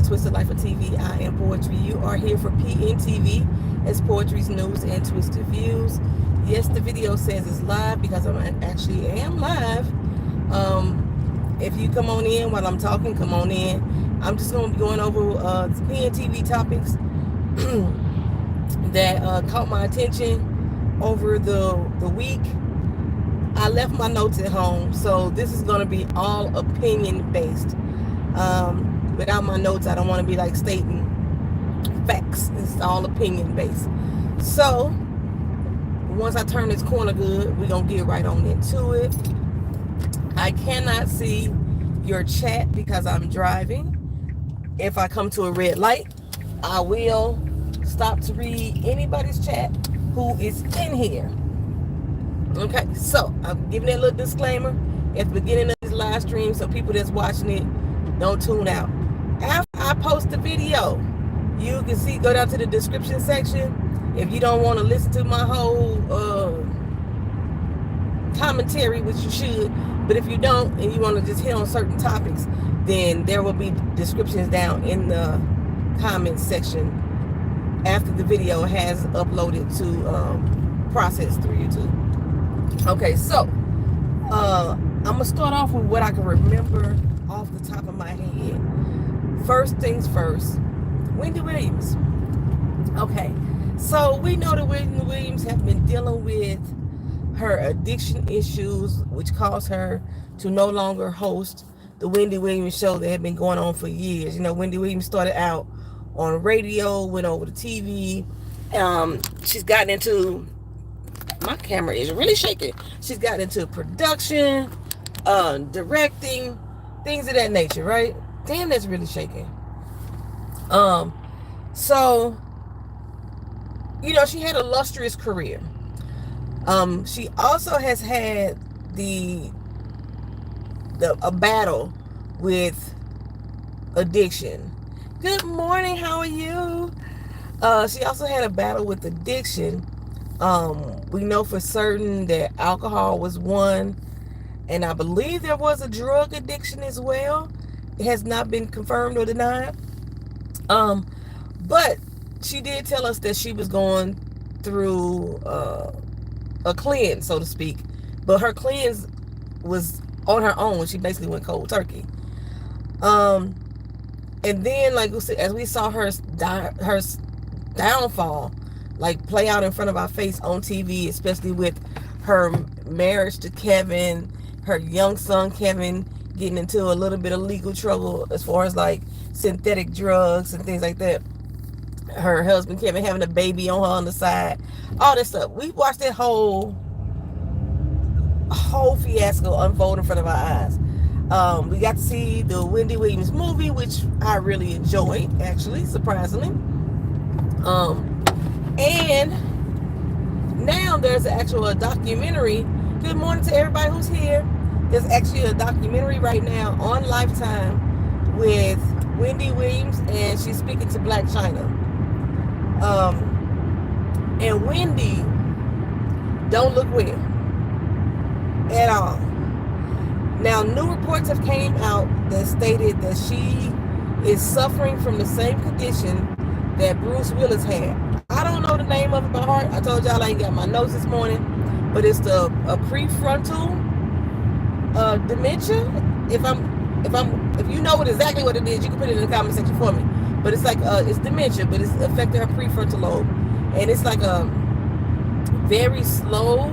Twisted Life of TV. I am Poetry. You are here for PNTV. It's Poetry's news and twisted views. Yes, the video says it's live because I actually am live. If you come on in while I'm talking, come on in. I'm just going to be going over PNTV topics that caught my attention over the week. I left my notes at home, so this is going to be all opinion based. Without my notes, I don't want to be like stating facts. It's all opinion based. So once I turn this corner good, we're going to get right on into it. I cannot see your chat because I'm driving. If I come to a red light, I will stop to read anybody's chat who is in here. Okay, so I'm giving that little disclaimer at the beginning of this live stream so people that's watching it don't tune out. After I post the video, you can see, go down to the description section. If you don't want to listen to my whole commentary, which you should, but if you don't and you want to just hit on certain topics, then there will be descriptions down in the comments section after the video has uploaded to process through YouTube. Okay, so I'm gonna start off with what I can remember off the top of my head. First things first, Wendy Williams. Okay, so we know that Wendy Williams has been dealing with her addiction issues, which caused her to no longer host the Wendy Williams show that had been going on for years. You know, Wendy Williams started out on radio, went over to TV. She's gotten into, my camera is really shaking. She's gotten into production, directing, things of that nature, right? Damn, that's really shaking. So, you know, she had a illustrious career. She also has had a battle with addiction. Good morning, how are you? She also had a battle with addiction. We know for certain that alcohol was one, and I believe there was a drug addiction as well. It has not been confirmed or denied. But she did tell us that she was going through a cleanse, so to speak. But her cleanse was on her own. She basically went cold turkey. And then, like as we saw her downfall, like play out in front of our face on TV, especially with her marriage to Kevin, her young son Kevin getting into a little bit of legal trouble as far as like synthetic drugs and things like that. Her husband Kevin having a baby on her on the side, all this stuff. We watched that whole fiasco unfold in front of our eyes. We got to see the Wendy Williams movie, which I really enjoyed, actually, surprisingly. And now there's actually a documentary. Good morning to everybody who's here. There's actually a documentary right now on Lifetime with Wendy Williams, and she's speaking to Black China. And Wendy don't look well at all. Now, new reports have came out that stated that she is suffering from the same condition that Bruce Willis had. I don't know the name of it by heart. I told y'all I ain't got my notes this morning, but it's a prefrontal dementia. If you know exactly what it is, you can put it in the comment section for me. But it's like it's dementia, but it's affecting her prefrontal lobe, and it's like a very slow,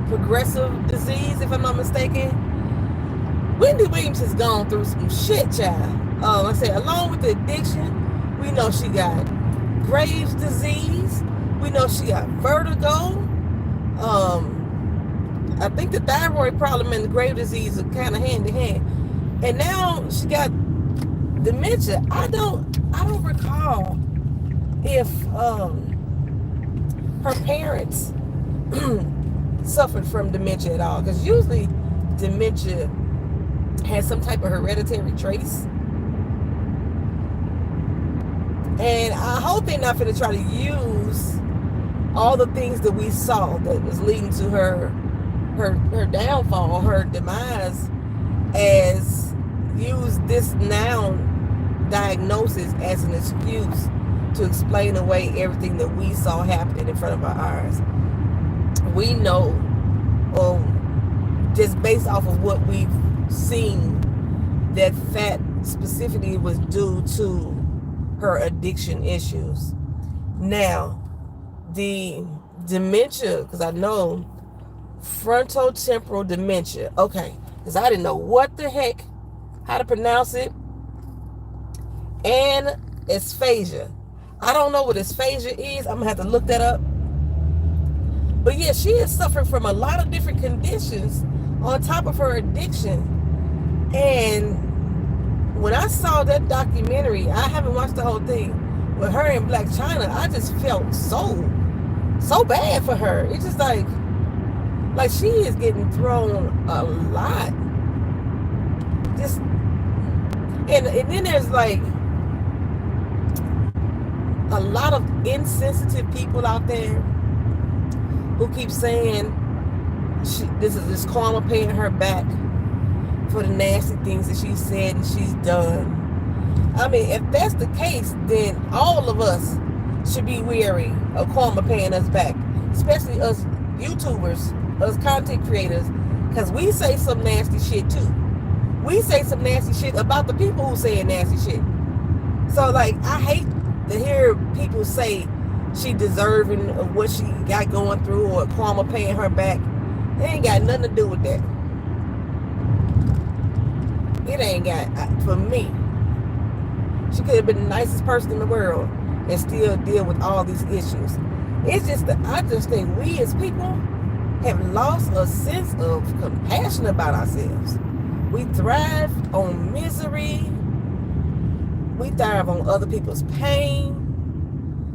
progressive disease, if I'm not mistaken. Wendy Williams has gone through some shit, child. I said, along with the addiction, we know she got Graves' disease. We know she got vertigo. I think the thyroid problem and the Graves' disease are kind of hand in hand. And now she got dementia. I don't recall if her parents suffered from dementia at all, because usually dementia has some type of hereditary trace. And I hope they're not going to try to use all the things that we saw that was leading to her downfall, her demise, as use this now diagnosis as an excuse to explain away everything that we saw happening in front of our eyes. We know, or just based off of what we've seen, that fat specifically was due to her addiction issues. Now, the dementia, because I know frontotemporal dementia. Okay, because I didn't know what the heck, how to pronounce it. And aphasia. I don't know what aphasia is. I'm going to have to look that up. But yeah, she is suffering from a lot of different conditions on top of her addiction. And when I saw that documentary, I haven't watched the whole thing, with her in Black China, I just felt so bad for her. It's just like she is getting thrown a lot. Just and then there's like a lot of insensitive people out there who keep saying this is this karma paying her back for the nasty things that she said and she's done. I mean, if that's the case, then all of us should be wary of karma paying us back, especially us YouTubers, us content creators, because we say some nasty shit too. We say some nasty shit about the people who say nasty shit. So like, I hate to hear people say she deserving of what she got going through or karma paying her back. It ain't got nothing to do with that. It ain't got, for me, she could have been the nicest person in the world and still deal with all these issues. It's just that I just think we as people have lost a sense of compassion about ourselves. We thrive on misery. We thrive on other people's pain.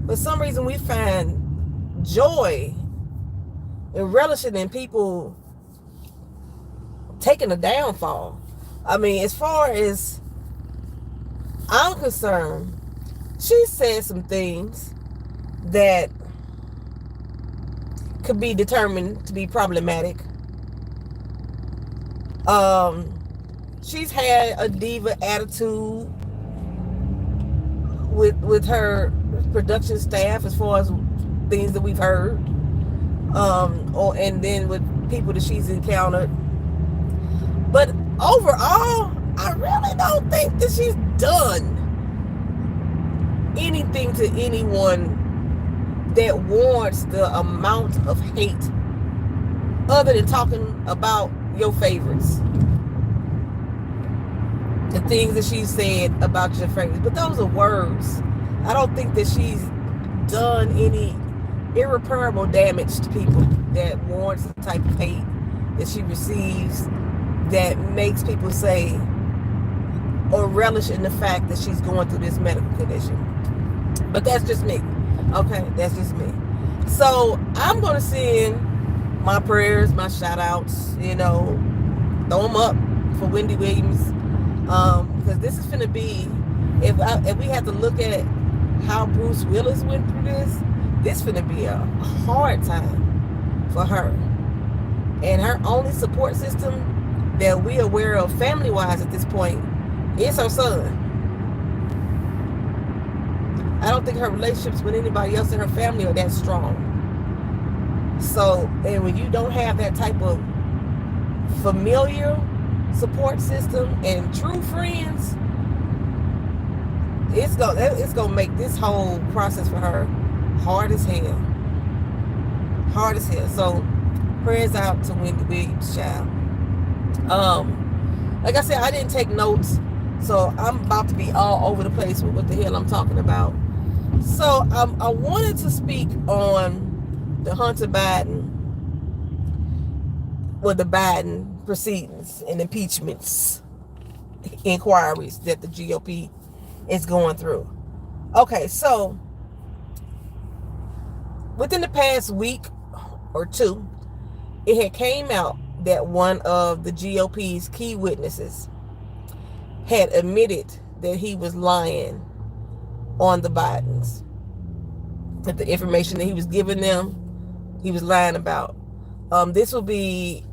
For some reason, we find joy and relishing in people taking a downfall. I mean, as far as I'm concerned, she said some things that could be determined to be problematic. She's had a diva attitude with her production staff, as far as things that we've heard, and then with people that she's encountered. But overall, I really don't think that she's done anything to anyone that warrants the amount of hate, other than talking about your favorites, the things that she said about your favorites. But those are words. I don't think that she's done any irreparable damage to people that warrants the type of hate that she receives, that makes people say or relish in the fact that she's going through this medical condition. But that's just me. Okay, that's just me. So I'm going to send my prayers, my shout outs, throw them up for Wendy Williams. Because this is going to be, if we have to look at how Bruce Willis went through this is going to be a hard time for her. And her only support system that we're aware of family-wise at this point is her son. I don't think her relationships with anybody else in her family are that strong. So, and when you don't have that type of familiar support system and true friends, it's gonna make this whole process for her hard as hell. Hard as hell. So, prayers out to Wendy Williams, child. Like I said, I didn't take notes, so I'm about to be all over the place with what the hell I'm talking about. So I wanted to speak on the Hunter Biden, the Biden proceedings and impeachments inquiries that the GOP is going through. Okay, so within the past week or two, it had came out that one of the GOP's key witnesses had admitted that he was lying on the Bidens, that the information that he was giving them, he was lying about. This will be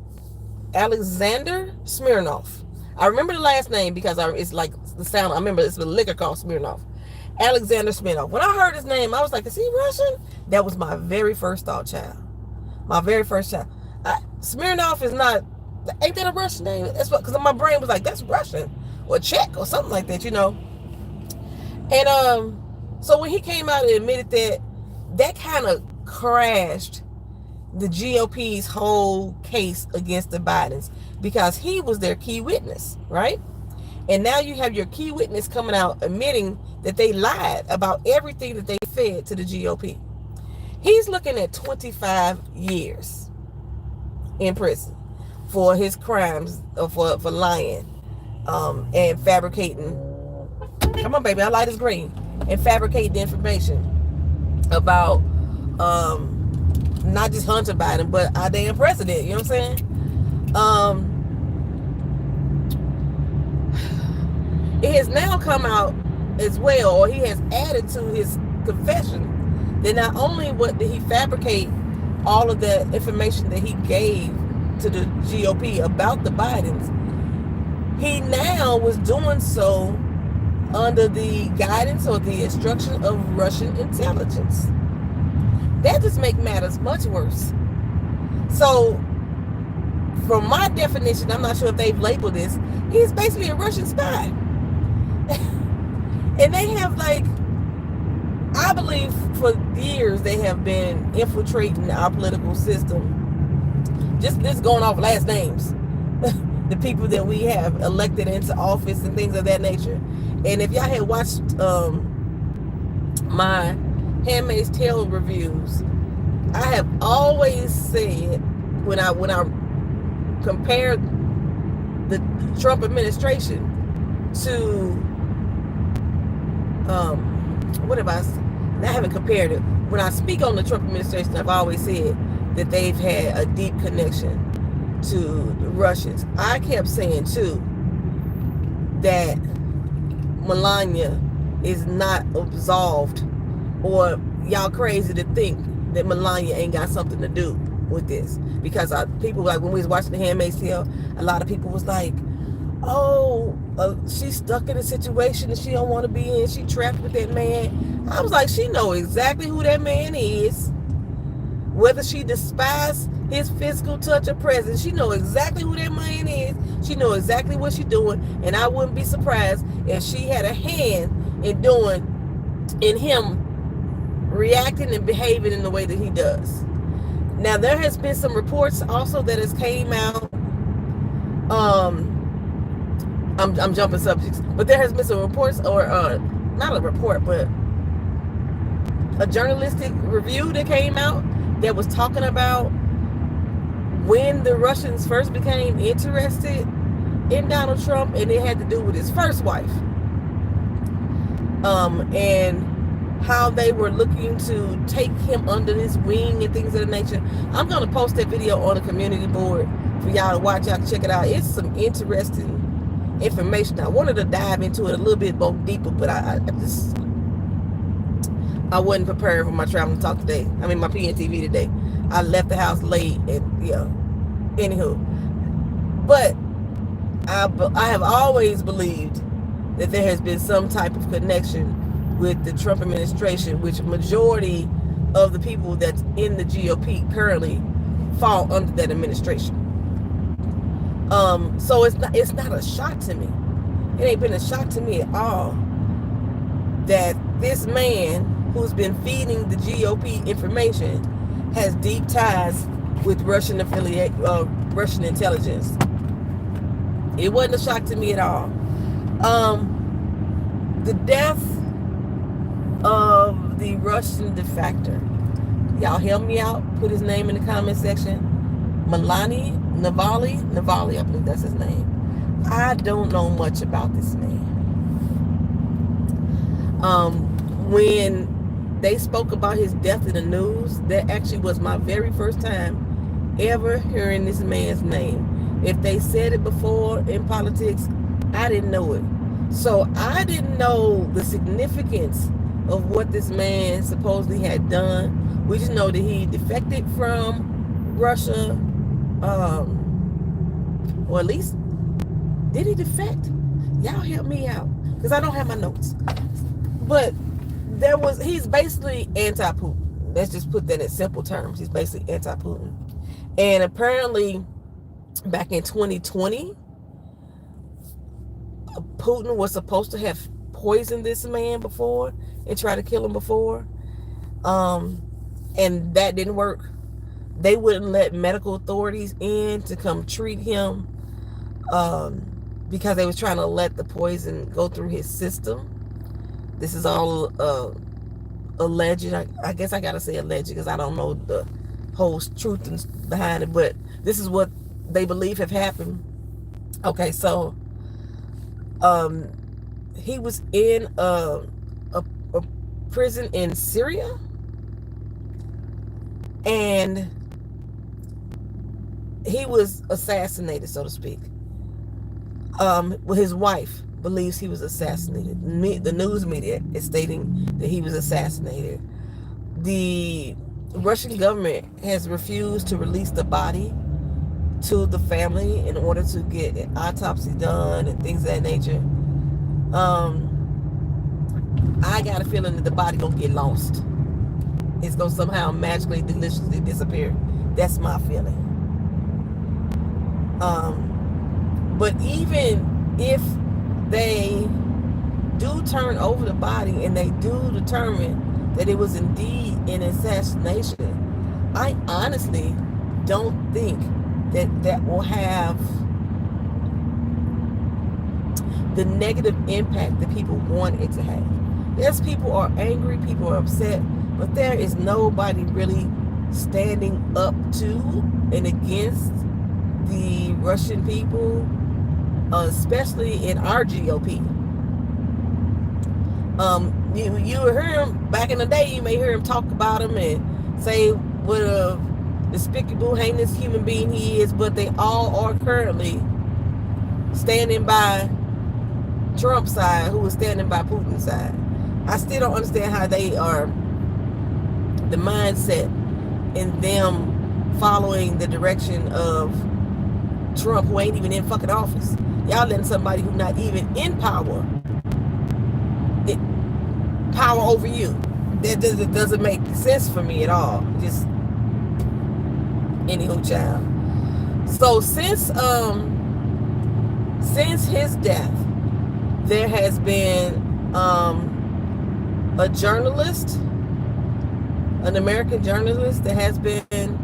Alexander Smirnov. I remember the last name because it's like the sound. I remember it's a liquor called Smirnoff. Alexander Smirnoff. When I heard his name, I was like, is he Russian? That was my very first thought, child. My very first child. Smirnoff is not, ain't that a Russian name? That's what, because my brain was like, that's Russian or Czech or something like that, you know. And so when he came out and admitted that kind of crashed the GOP's whole case against the Bidens, because he was their key witness, right? And now you have your key witness coming out admitting that they lied about everything that they fed to the GOP. He's looking at 25 years in prison for his crimes, for lying and fabricating. Come on, baby, our light is green. And fabricating information about not just Hunter Biden, but our damn president. You know what I'm saying? It has now come out as well, or he has added to his confession, that not only did he fabricate all of the information that he gave to the GOP about the Bidens, he now was doing so under the guidance or the instruction of Russian intelligence. That just makes matters much worse. So, from my definition, I'm not sure if they've labeled this, he's basically a Russian spy. And they have, like, I believe for years they have been infiltrating our political system. Just this going off last names. The people that we have elected into office and things of that nature. And if y'all had watched my Handmaid's Tale reviews, I have always said when I compared the Trump administration to I haven't compared it. When I speak on the Trump administration, I've always said that they've had a deep connection to the Russians. I kept saying too that Melania is not absolved, or y'all crazy to think that Melania ain't got something to do with this, because people, like when we was watching The Handmaid's Tale, a lot of people was like, oh, she's stuck in a situation that she don't want to be in, she trapped with that man. I was like, she know exactly who that man is, whether she despises his physical touch or presence. She know exactly who that man is, she know exactly what she's doing, and I wouldn't be surprised if she had a hand in him reacting and behaving in the way that he does. Now, there has been some reports also that has came out. I'm jumping subjects, but there has been some reports, or not a report, but a journalistic review that came out that was talking about when the Russians first became interested in Donald Trump, and it had to do with his first wife, and how they were looking to take him under his wing and things of that nature. I'm going to post that video on the community board for y'all to watch. Y'all can check it out. It's some interesting information. I wanted to dive into it a little bit more deeper, but I wasn't prepared for my traveling talk today. I mean, my PNTV today. I left the house late, and yeah. Anywho, but I have always believed that there has been some type of connection with the Trump administration, which majority of the people that's in the GOP currently fall under that administration. So it's not a shock to me. It ain't been a shock to me at all that this man who's been feeding the GOP information has deep ties with Russian intelligence. It wasn't a shock to me at all. The death of the Russian defector. Y'all help me out. Put his name in the comment section. Navalny, I believe that's his name. I don't know much about this man. When they spoke about his death in the news, that actually was my very first time ever hearing this man's name. If they said it before in politics, I didn't know it. So I didn't know the significance of what this man supposedly had done. We just know that he defected from Russia, or at least Did he defect? Y'all help me out, because I don't have my notes. But he's basically anti-Putin. Let's just put that in simple terms. He's basically anti-Putin. And apparently, back in 2020, Putin was supposed to have poisoned this man before and tried to kill him before. And that didn't work. They wouldn't let medical authorities in to come treat him because they was trying to let the poison go through his system. This is all alleged. I guess I gotta say alleged because I don't know the whole truth behind it, but this is what they believe have happened. Okay, so he was in a prison in Syria, and he was assassinated, so to speak. His wife believes he was assassinated. The news media is stating that he was assassinated. The Russian government has refused to release the body to the family in order to get an autopsy done and things of that nature. I got a feeling that the body gonna get lost. It's gonna somehow magically, deliciously disappear. That's my feeling. But even if they do turn over the body and they do determine that it was indeed an assassination, I honestly don't think that will have the negative impact that people want it to have. Yes, people are angry, people are upset, but there is nobody really standing up to and against the Russian people, especially in our GOP. You hear him back in the day. You may hear him talk about him and say what a despicable, heinous human being he is, but they all are currently standing by Trump's side, who is standing by Putin's side. I still don't understand how they are, the mindset in them following the direction of Trump, who ain't even in fucking office. Y'all letting somebody who's not even in power over you. That doesn't make sense for me at all. Just anywho, child. So since his death, there has been a journalist, an American journalist that has been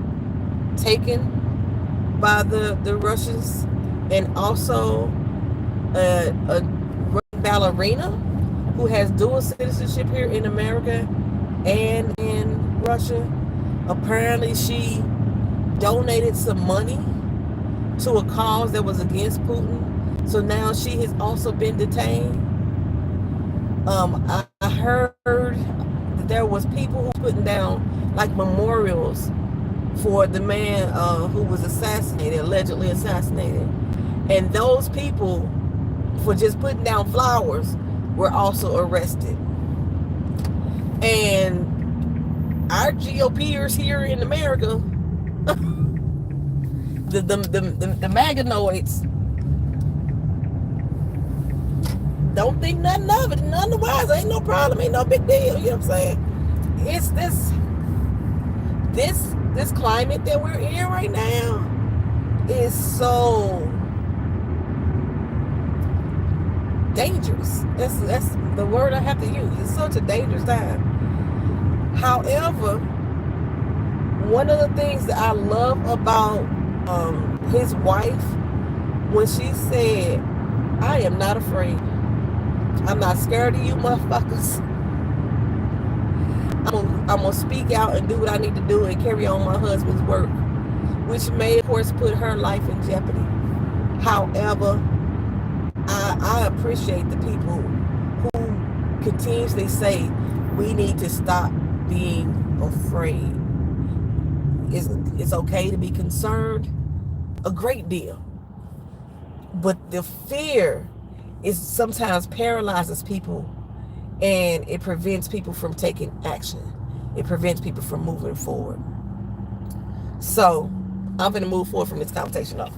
taken by the Russians, and also a ballerina who has dual citizenship here in America and in Russia. Apparently she donated some money to a cause that was against Putin. So now she has also been detained. I heard that there was people who putting down like memorials for the man who was allegedly assassinated. And those people, for just putting down flowers, were also arrested. And our GOPers here in America, the MAGAnoids, don't think nothing of it, none the wise. Ain't no problem, ain't no big deal. You know what I'm saying? It's this climate that we're in right now is so dangerous. That's the word I have to use. It's such a dangerous time. However, one of the things that I love about his wife, when she said, "I am not afraid. I'm not scared of you motherfuckers. I'm gonna speak out and do what I need to do and carry on my husband's work," which may, of course, put her life in jeopardy. However, I appreciate the people who continuously say we need to stop being afraid. It's okay to be concerned, a great deal, but the fear is sometimes paralyzes people, and it prevents people from taking action. It prevents people from moving forward. So I'm going to move forward from this conversation though.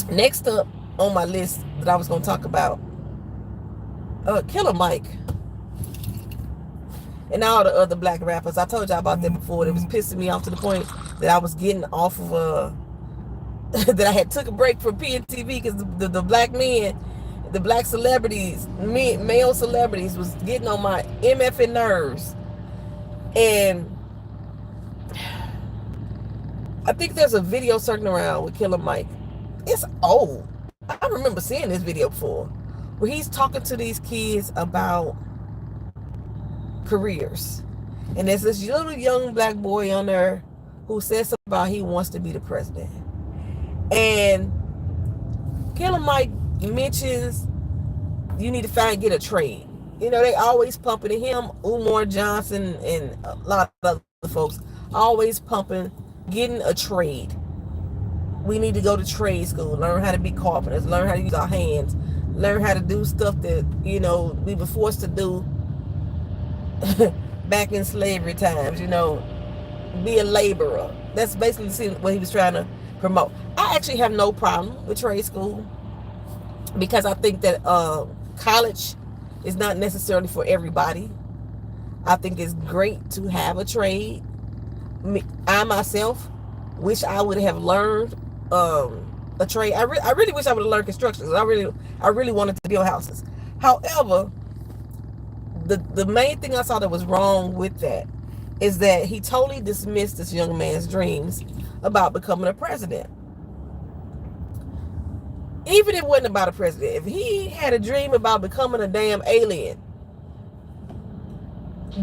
Next up on my list that I was going to talk about, Killer Mike and all the other black rappers. I told y'all about that before. It was pissing me off to the point that I was getting off of that I had took a break from PNTV because the black men, the black celebrities, male celebrities was getting on my MFN nerves. And I think there's a video circling around with Killer Mike. It's old. I remember seeing this video before, where he's talking to these kids about careers. And there's this little young black boy on there who says something about he wants to be the president. And Killer Mike mentions you need to get a trade. You know, they always pumping him, Umar Johnson, and a lot of other folks always pumping getting a trade. We need to go to trade school, learn how to be carpenters, learn how to use our hands, learn how to do stuff that, you know, we were forced to do back in slavery times, you know, be a laborer. That's basically what he was trying to promote. I actually have no problem with trade school because I think that college is not necessarily for everybody. I think it's great to have a trade. I myself wish I would have learned a trade. I really wish I would have learned construction. I really wanted to build houses. However, the main thing I saw that was wrong with that is that he totally dismissed this young man's dreams about becoming a president. Even if it wasn't about a president, if he had a dream about becoming a damn alien,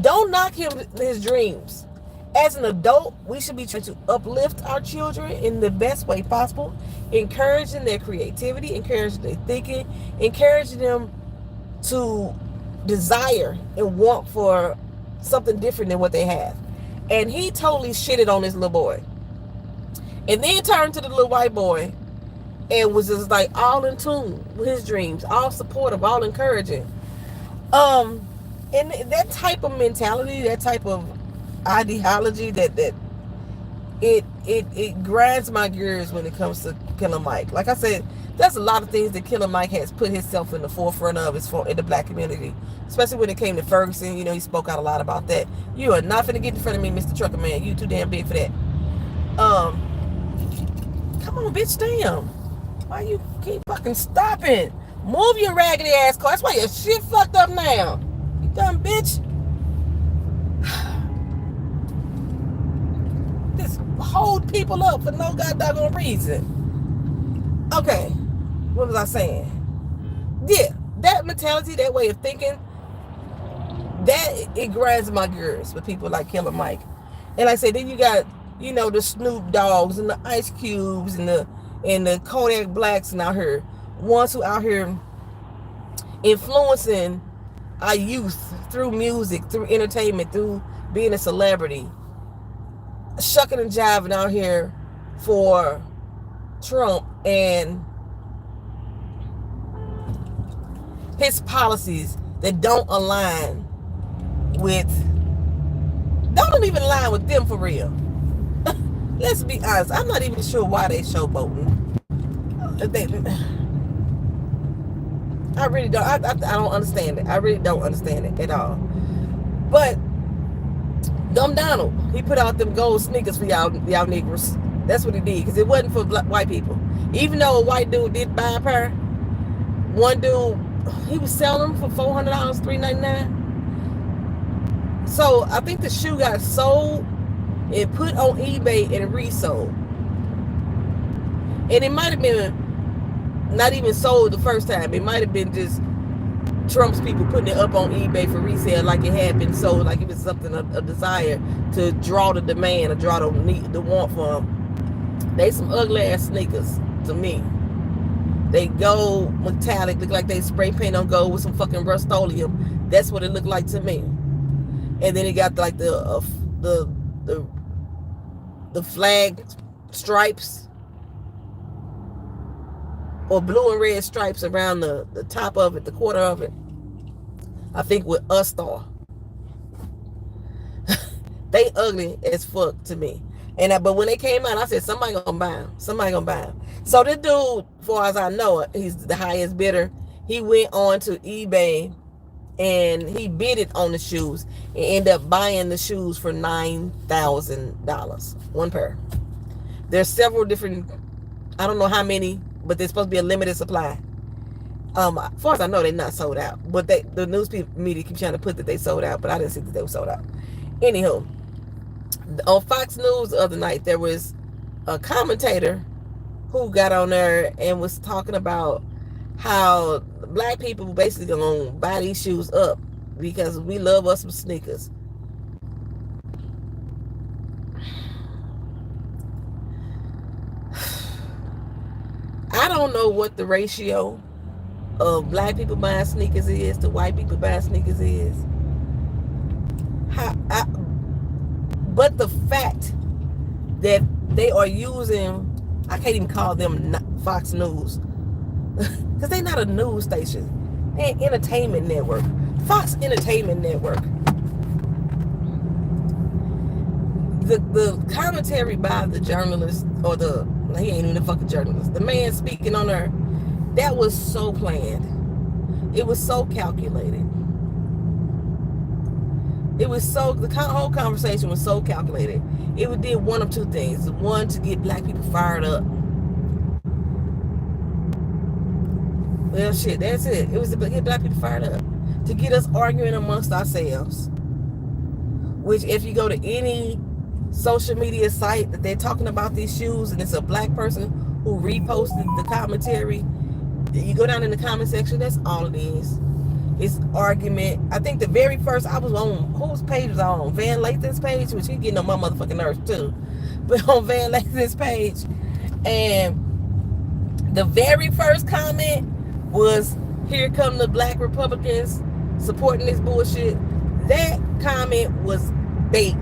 don't knock his dreams. As an adult, we should be trying to uplift our children in the best way possible, encouraging their creativity, encouraging their thinking, encouraging them to desire and want for something different than what they have. And he totally shitted on this little boy. And then turned to the little white boy and was just like all in tune with his dreams, all supportive, all encouraging. And that type of mentality, that type of ideology, that it grinds my gears when it comes to Killer Mike. Like I said, there's a lot of things that Killer Mike has put himself in the forefront of in the black community, especially when it came to Ferguson. You know, he spoke out a lot about that. You are not finna get in front of me, Mr. Trucker Man. You too damn big for that. Come on, bitch, damn. Why you keep fucking stopping? Move your raggedy ass car. That's why your shit fucked up now. You dumb bitch. Just hold people up for no goddamn reason. Okay, what was I saying? Yeah, that mentality, that way of thinking, that it grinds my gears with people like Killer Mike. And like I say, then you got, you know, the Snoop Dogs and the Ice Cubes and the Kodak Blacks and out here, ones who out here influencing our youth through music, through entertainment, through being a celebrity, shucking and jiving out here for Trump and his policies that don't even align with them for real. Let's be honest, I'm not even sure why they showboating. I really don't. I don't understand it. I really don't understand it at all. But Dumb Donald, he put out them gold sneakers for y'all niggers. That's what he did, because it wasn't for white people. Even though a white dude did buy a pair, one dude, he was selling them for $400, $399. So I think the shoe got sold and put on eBay and resold. And it might have been not even sold the first time. It might have been just Trump's people putting it up on eBay for resale, like it had been sold, like it was something, a desire to draw the demand or draw the want for them. They some ugly ass sneakers to me. They gold metallic, look like they spray paint on gold with some fucking Rust-Oleum. That's what it looked like to me. And then it got like the flag stripes, or blue and red stripes around the top of it, the quarter of it. I think with a star. They ugly as fuck to me. But when they came out, I said, somebody gonna buy them. Somebody gonna buy them. So this dude, as far as I know, he's the highest bidder. He went on to eBay and he bid it on the shoes and ended up buying the shoes for $9,000, one pair. There's several different, I don't know how many, but there's supposed to be a limited supply. As far as I know, they're not sold out, but the news media keep trying to put that they sold out, but I didn't see that they were sold out. Anywho, on Fox News the other night, there was a commentator who got on there and was talking about how black people basically gonna buy these shoes up because we love us some sneakers. I don't know what the ratio of black people buying sneakers is to white people buying sneakers is. But the fact that they are using, I can't even call them Fox News, because they're not a news station. They're an entertainment network. Fox Entertainment Network. The commentary by the journalist, or he ain't even a fucking journalist, the man speaking on her, that was so planned. It was so calculated. The whole conversation was so calculated. It did one of two things. One, to get black people fired up. Well, shit, that's it. It was to get black people fired up. To get us arguing amongst ourselves. Which, if you go to any social media site that they're talking about these shoes and it's a black person who reposted the commentary, you go down in the comment section, that's all it is. It's argument. I think the very first, I was on, whose page was I on? Van Lathan's page, which he getting on my motherfucking nerves too. But on Van Lathan's page. And the very first comment was, here come the black Republicans supporting this bullshit. That comment was bait.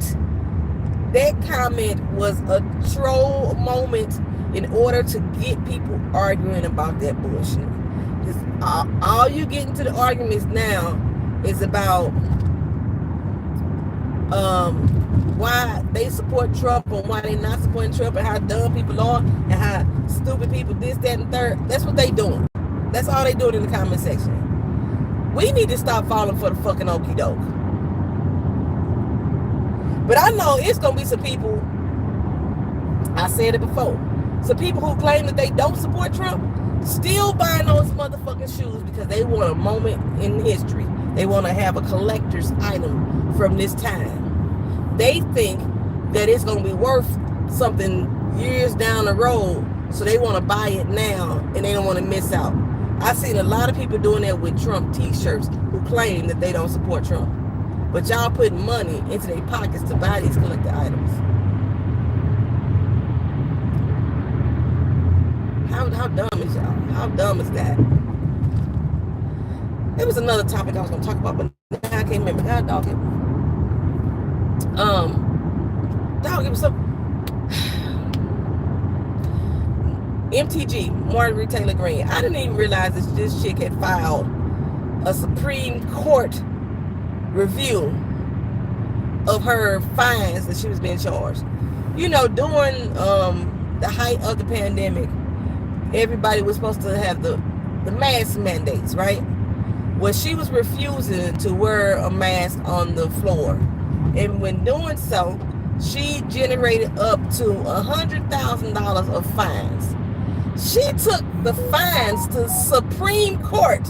That comment was a troll moment in order to get people arguing about that bullshit. All you get into the arguments now is about why they support Trump and why they not supporting Trump and how dumb people are and how stupid people this, that, and third. That's what they doing. That's all they doing in the comment section. We need to stop falling for the fucking okie doke. But I know it's gonna be some people, I said it before, some people who claim that they don't support Trump still buying those motherfucking shoes because they want a moment in history. They want to have a collector's item from this time. They think that it's going to be worth something years down the road, so they want to buy it now and they don't want to miss out. I've seen a lot of people doing that with Trump t-shirts who claim that they don't support Trump. But y'all putting money into their pockets to buy these collector items. How dumb is y'all? How dumb is that? There was another topic I was going to talk about, but now I can't remember. God, dog it. Dog, it was so... MTG, Marjorie Taylor Greene. I didn't even realize that this chick had filed a Supreme Court review of her fines that she was being charged. You know, during the height of the pandemic, everybody was supposed to have the mask mandates, right? Well, she was refusing to wear a mask on the floor. And when doing so, she generated up to $100,000 of fines. She took the fines to Supreme Court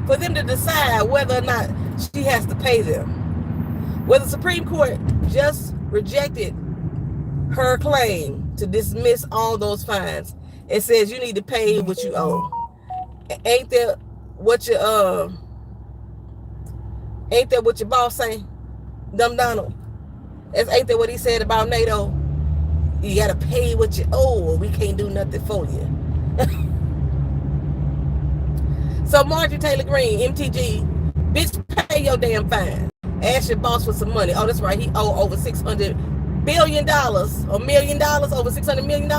for them to decide whether or not she has to pay them. Well, the Supreme Court just rejected her claim to dismiss all those fines. It says you need to pay what you owe. Ain't that what your boss say? Dumb Donald. Ain't that what he said about NATO? You gotta pay what you owe or we can't do nothing for you. So Marjorie Taylor Greene, MTG, bitch, pay your damn fine. Ask your boss for some money. Oh, that's right, he owe over $600 billion or $1 million, over $600 million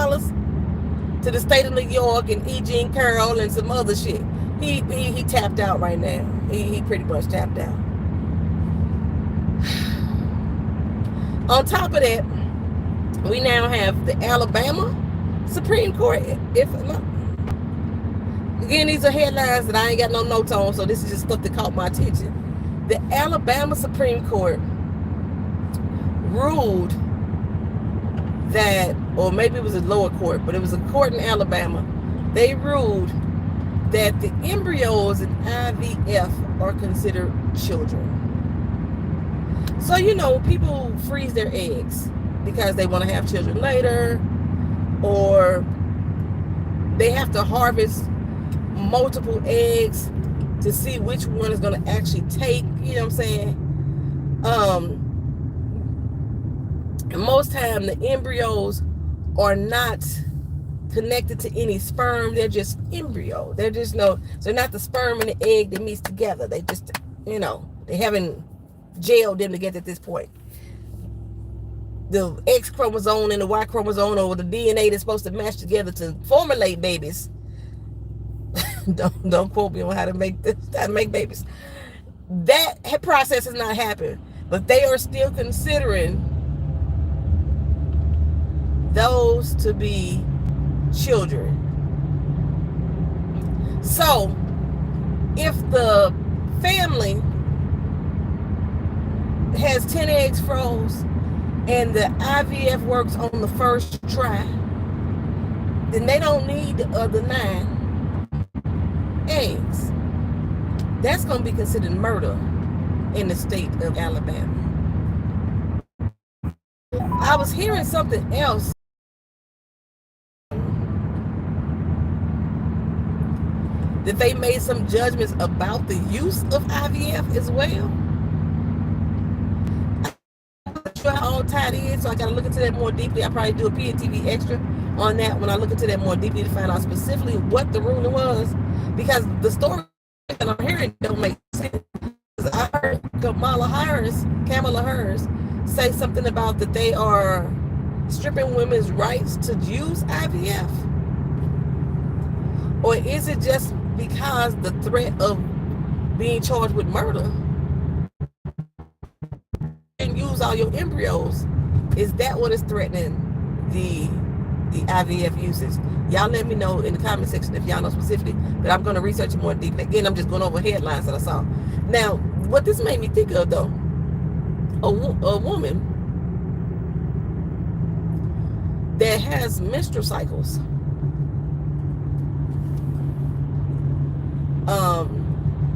to the state of New York and E. Jean Carroll and some other shit. He tapped out right now. He pretty much tapped out. On top of that, we now have the Alabama Supreme Court, again, these are headlines that I ain't got no notes on, so this is just stuff that caught my attention. The Alabama Supreme Court ruled that, or maybe it was a lower court, but it was a court in Alabama. They ruled that the embryos in IVF are considered children. So, you know, people freeze their eggs because they want to have children later, or they have to harvest multiple eggs to see which one is going to actually take, you know what I'm saying? And most time the embryos are not connected to any sperm. They're just embryo. They're not the sperm and the egg that meets together. They just, you know, they haven't gelled them together at this point. The X chromosome and the Y chromosome, or the DNA that's supposed to match together to formulate babies. don't quote me on how to make babies. That process has not happened, but they are still considering those to be children. So if the family has 10 eggs froze and the IVF works on the first try, then they don't need the other 9 eggs. That's going to be considered murder in the state of Alabama. I was hearing something else. That they made some judgments about the use of IVF as well. I'm not sure how all tied in, so I got to look into that more deeply. I'll probably do a PNTV extra on that when I look into that more deeply to find out specifically what the ruling was. Because the story that I'm hearing don't make sense. I heard Kamala Harris say something about that they are stripping women's rights to use IVF. Or is it just because the threat of being charged with murder and use all your embryos? Is that what is threatening the IVF usage? Y'all let me know in the comment section if y'all know specifically, but I'm going to research it more deeply. Again, I'm just going over headlines that I saw. Now, what this made me think of, though, a woman that has menstrual cycles,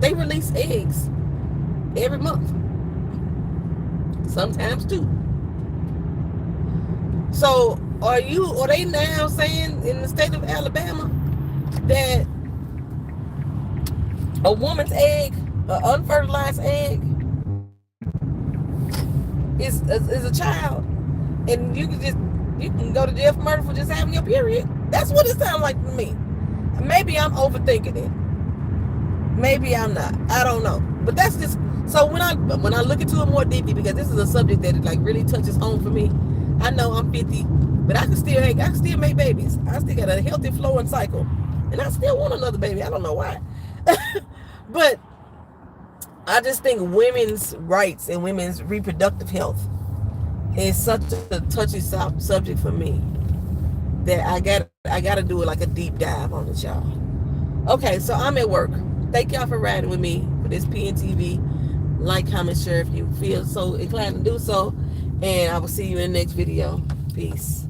they release eggs every month, sometimes 2. So are they now saying in the state of Alabama that a woman's egg, an unfertilized egg, is a child, and you can go to jail for murder for just having your period? That's what it sounds like to me. Maybe I'm overthinking it. Maybe I'm not. I don't know. But that's just, so when I look into it more deeply, because this is a subject that like really touches home for me. I know I'm 50, but I can still make babies. I still got a healthy flowing cycle, and I still want another baby. I don't know why. But I just think women's rights and women's reproductive health is such a touchy subject for me that I got to do it like a deep dive on it, y'all. Okay, so I'm at work. Thank y'all for riding with me for this PNTV. Like, comment, share if you feel so inclined to do so. And I will see you in the next video. Peace.